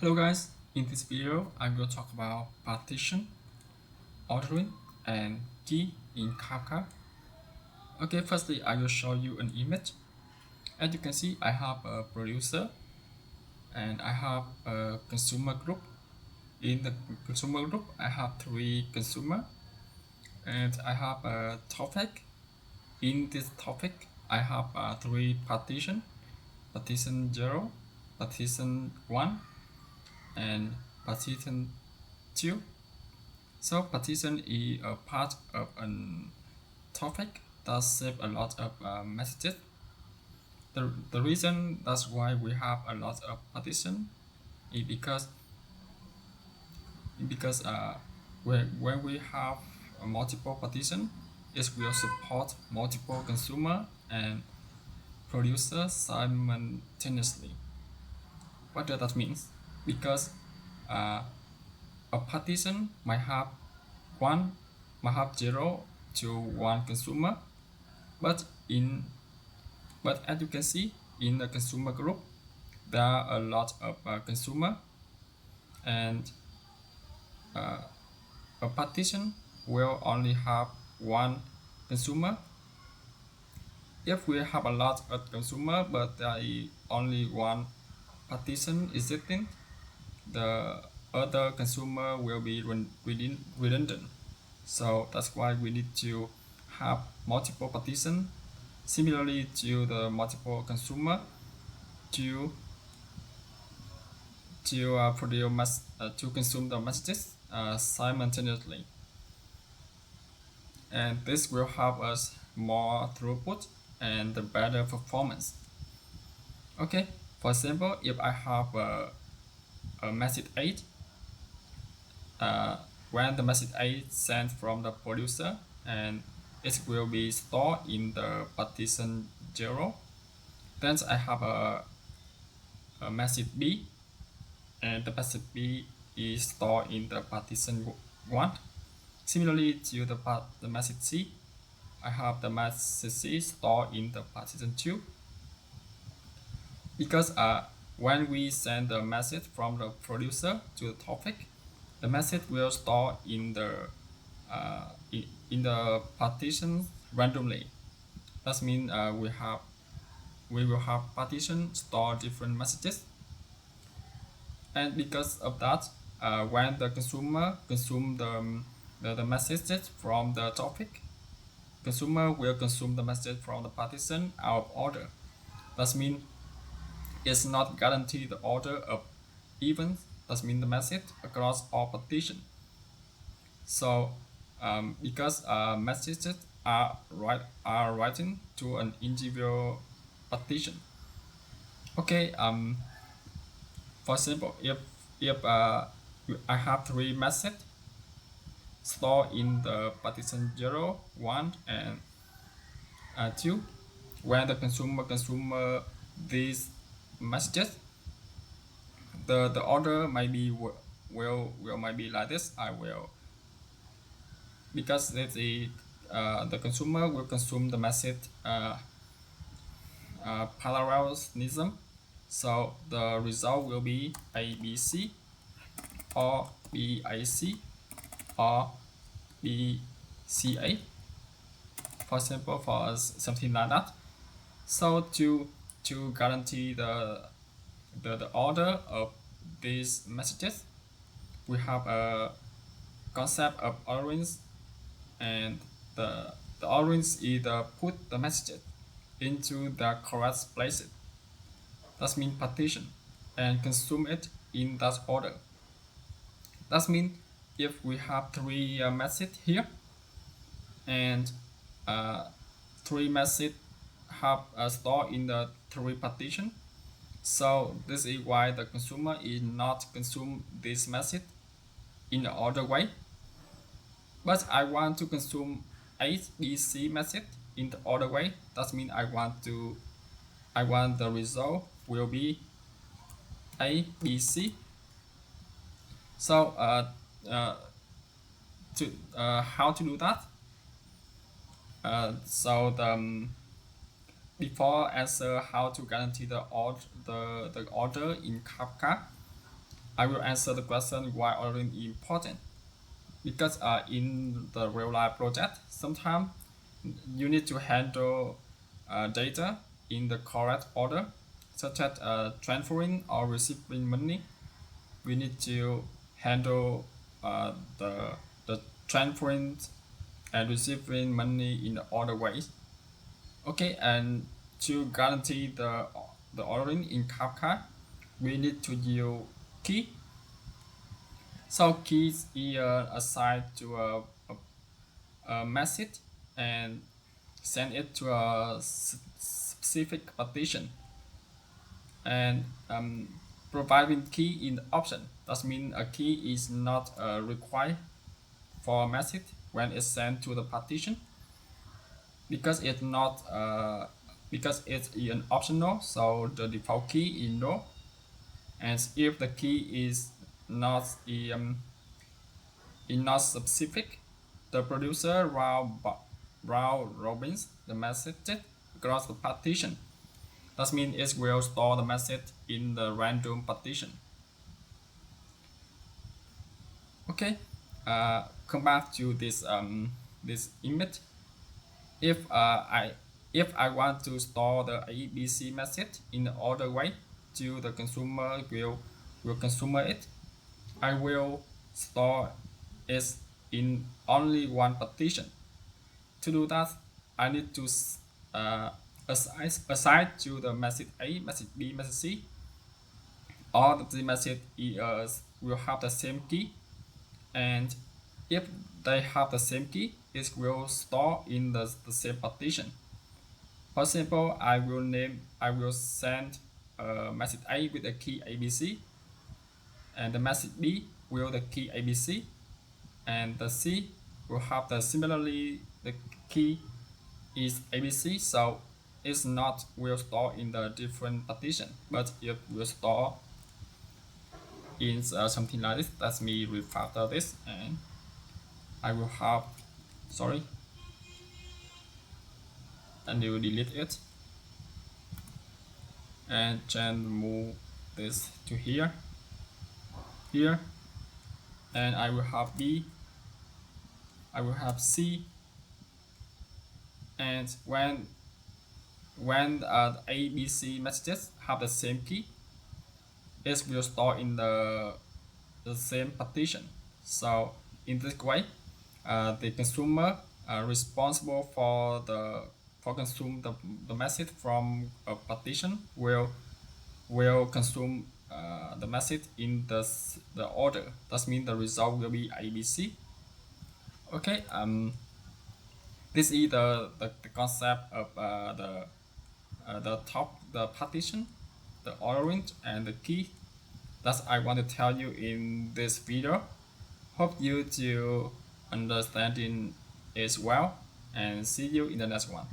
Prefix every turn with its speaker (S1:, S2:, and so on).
S1: Hello guys, in this video I will talk about partition, ordering, and key in Kafka. Okay, firstly I will show you an image. As you can see, I have a producer and I have a consumer group. In the consumer group, I have three consumers and I have a topic. In this topic, I have three partition: partition 0, partition 1, and partition 2. So partition is a part of a topic that saves a lot of messages. The reason that's why we have a lot of partition is because when we have a multiple partition, it will support multiple consumer and producer simultaneously. What does that mean? Because a partition might have 0 to 1 consumer, but as you can see in the consumer group, there are a lot of consumer, and a partition will only have 1 consumer. If we have a lot of consumer but there is only 1 partition existing, the other consumer will be redundant. So that's why we need to have multiple partition. Similarly to the multiple consumer to consume the messages simultaneously, and this will help us more throughput and the better performance. Okay, for example, if I have a message 8, when the message 8 sent from the producer, and it will be stored in the partition 0. Then I have a message B, and the message B is stored in the partition 1. Similarly to the message C, I have the message C stored in the partition 2. Because when we send the message from the producer to the topic, the message will store in the partition randomly. That means we will have partition store different messages, and because of that, when the consumer consume the messages from the topic, consumer will consume the message from the partition out of order. That means it's not guaranteed the order of events. That means the message across all partition. So because messages are written to an individual partition. Okay, for example, if I have 3 messages stored in the partition 0, 1, and 2, when the consumer these messages, the order might be might be like this. Because the consumer will consume the message parallelism, so the result will be ABC or BAC or BCA, for example, for something like that. So to guarantee the order of these messages, we have a concept of ordering, and the ordering either put the messages into the correct places. That means partition, and consume it in that order. That means if we have 3 messages here, and 3 messages have stored in the 3 partition, so this is why the consumer is not consume this message in the order way. But I want to consume ABC message in the order way. That means I want the result will be ABC. So how to do that? Before answer how to guarantee the order in Kafka, I will answer the question why ordering is important. Because in the real life project, sometimes you need to handle data in the correct order, such as transferring or receiving money. We need to handle the transferring and receiving money in other ways. Okay, and to guarantee the ordering in Kafka, we need to use key. So keys is assigned to a message and send it to a specific partition. And providing key in the option. That means a key is not required for a message when it's sent to the partition, because it's not because it's an optional. So the default key is no, and if the key is not not specific, the producer round robins the message across the partition. That means it will store the message in the random partition. Okay, come back to this image. If I want to store the ABC message in the other way to the consumer will consume it, I will store it in only one partition. To do that, I need to assign to the message A, message B, message C. All of the message will have the same key, and if they have the same key, it will store in the same partition. For example, I will send message A with the key ABC, and the message B will the key ABC, and the C will have the similarly the key is ABC, so it's not will store in the different partition, but it will store in something like this. Let me refactor this, and I will have and you will delete it, and then move this to here, and I will have B, I will have C, and when the A, B, C messages have the same key, it will store in the same partition. So in this way, the consumer responsible for consume the message from a partition will consume the message in the order. That means the result will be ABC. Okay, this is the concept of the partition, the ordering, and the key that I want to tell you in this video. Hope you to understanding it well, and see you in the next one.